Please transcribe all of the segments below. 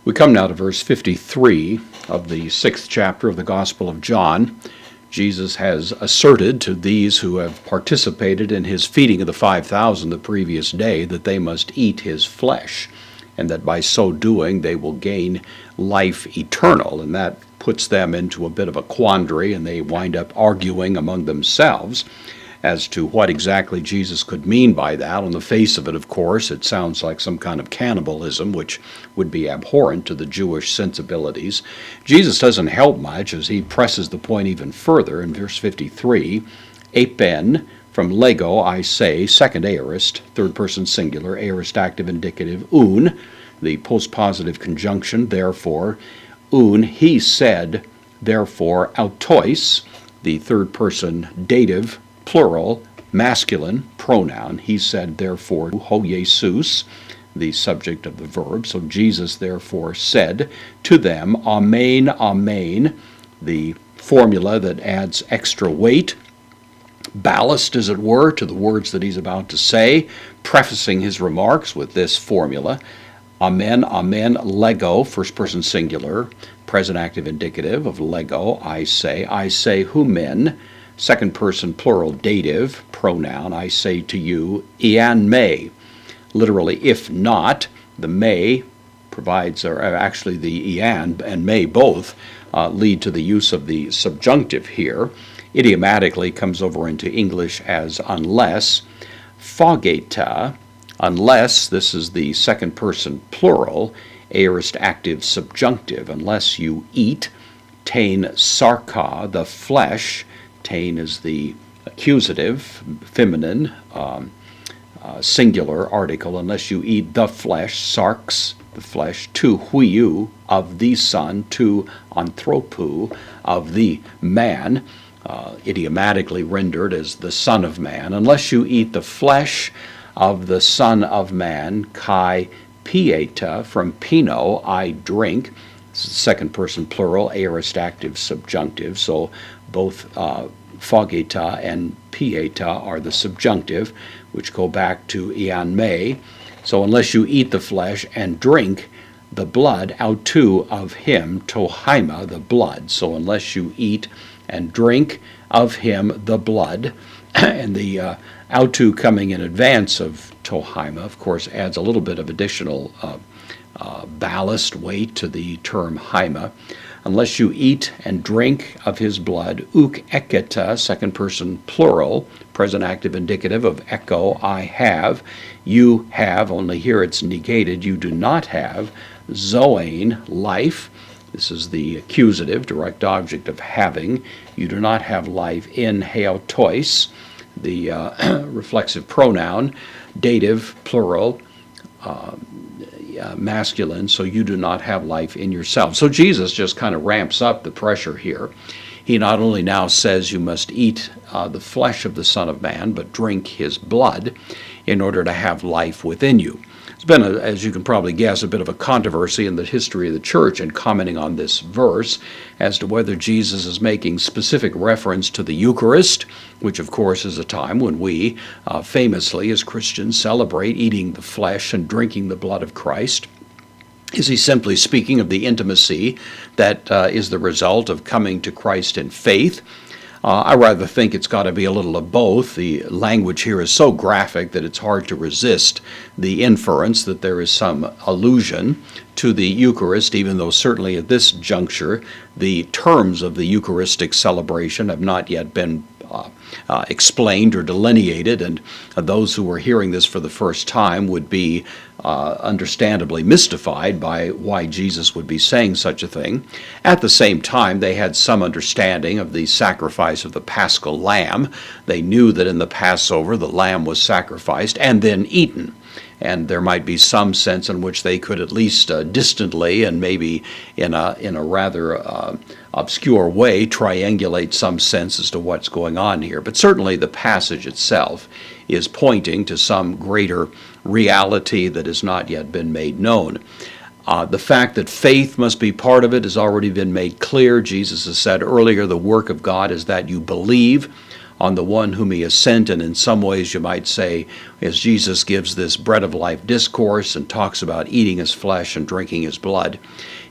We come now to verse 53 of the 6th chapter of the Gospel of John. Jesus has asserted to these who have participated in his feeding of the 5,000 the previous day that they must eat his flesh, and that by so doing they will gain life eternal. And that puts them into a bit of a quandary, and they wind up arguing among themselves as to what exactly Jesus could mean by that. On the face of it, of course, it sounds like some kind of cannibalism, which would be abhorrent to the Jewish sensibilities. Jesus doesn't help much as he presses the point even further in verse 53. Epen, from lego, I say, second aorist, third person singular, aorist active indicative, un, the postpositive conjunction, therefore, un, he said, therefore, autois, the third person dative, plural, masculine pronoun. He said, therefore, ho Jesus, the subject of the verb. So Jesus, therefore, said to them, Amen, Amen, the formula that adds extra weight, ballast, as it were, to the words that he's about to say, prefacing his remarks with this formula. Amen, Amen, lego, first person singular, present active indicative of lego, I say humen, second person plural dative pronoun, I say to you, ean may, literally if not. The may provides, or actually the ean and may both lead to the use of the subjunctive here. Idiomatically comes over into English as unless. Phageta, unless, this is the second person plural, aorist active subjunctive, unless you eat. Tain sarka, the flesh. Tain is the accusative, feminine, singular article, unless you eat the flesh, sarx, the flesh, to huiu, of the son, to anthropou, of the man, idiomatically rendered as the son of man, unless you eat the flesh of the son of man, kai pieta, from pino, I drink. This is second person plural, aorist active subjunctive, so both phageta and pieta are the subjunctive, which go back to ean me. So unless you eat the flesh and drink the blood, autu, of him, tohaima, the blood. So unless you eat and drink of him the blood, and the autu coming in advance of tohaima, of course, adds a little bit of additional ballast weight to the term haima. Unless you eat and drink of his blood, uk eketa, second person plural, present active indicative of echo, I have, you have, only here it's negated, you do not have, zoane, life, this is the accusative, direct object of having, you do not have life in heotois, the reflexive pronoun, dative, plural, masculine, so you do not have life in yourself. So Jesus just kind of ramps up the pressure here. He not only now says you must eat the flesh of the Son of Man, but drink his blood in order to have life within you. It's been, as you can probably guess, a bit of a controversy in the history of the church in commenting on this verse as to whether Jesus is making specific reference to the Eucharist, which of course is a time when we famously as Christians celebrate eating the flesh and drinking the blood of Christ. Is he simply speaking of the intimacy that is the result of coming to Christ in faith? I rather think it's got to be a little of both. The language here is so graphic that it's hard to resist the inference that there is some allusion to the Eucharist, even though certainly at this juncture the terms of the Eucharistic celebration have not yet been explained or delineated, and those who were hearing this for the first time would be understandably mystified by why Jesus would be saying such a thing. At the same time, they had some understanding of the sacrifice of the Paschal lamb. They knew that in the Passover the lamb was sacrificed and then eaten. And there might be some sense in which they could at least distantly and maybe in a rather obscure way triangulate some sense as to what's going on here. But certainly the passage itself is pointing to some greater reality that has not yet been made known. The fact that faith must be part of it has already been made clear. Jesus has said earlier, the work of God is that you believe on the one whom he has sent, and in some ways you might say, as Jesus gives this bread of life discourse and talks about eating his flesh and drinking his blood,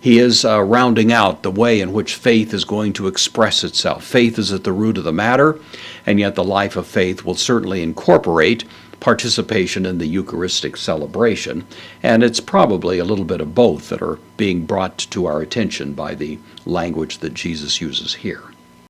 he is rounding out the way in which faith is going to express itself. Faith is at the root of the matter, and yet the life of faith will certainly incorporate participation in the Eucharistic celebration, and it's probably a little bit of both that are being brought to our attention by the language that Jesus uses here.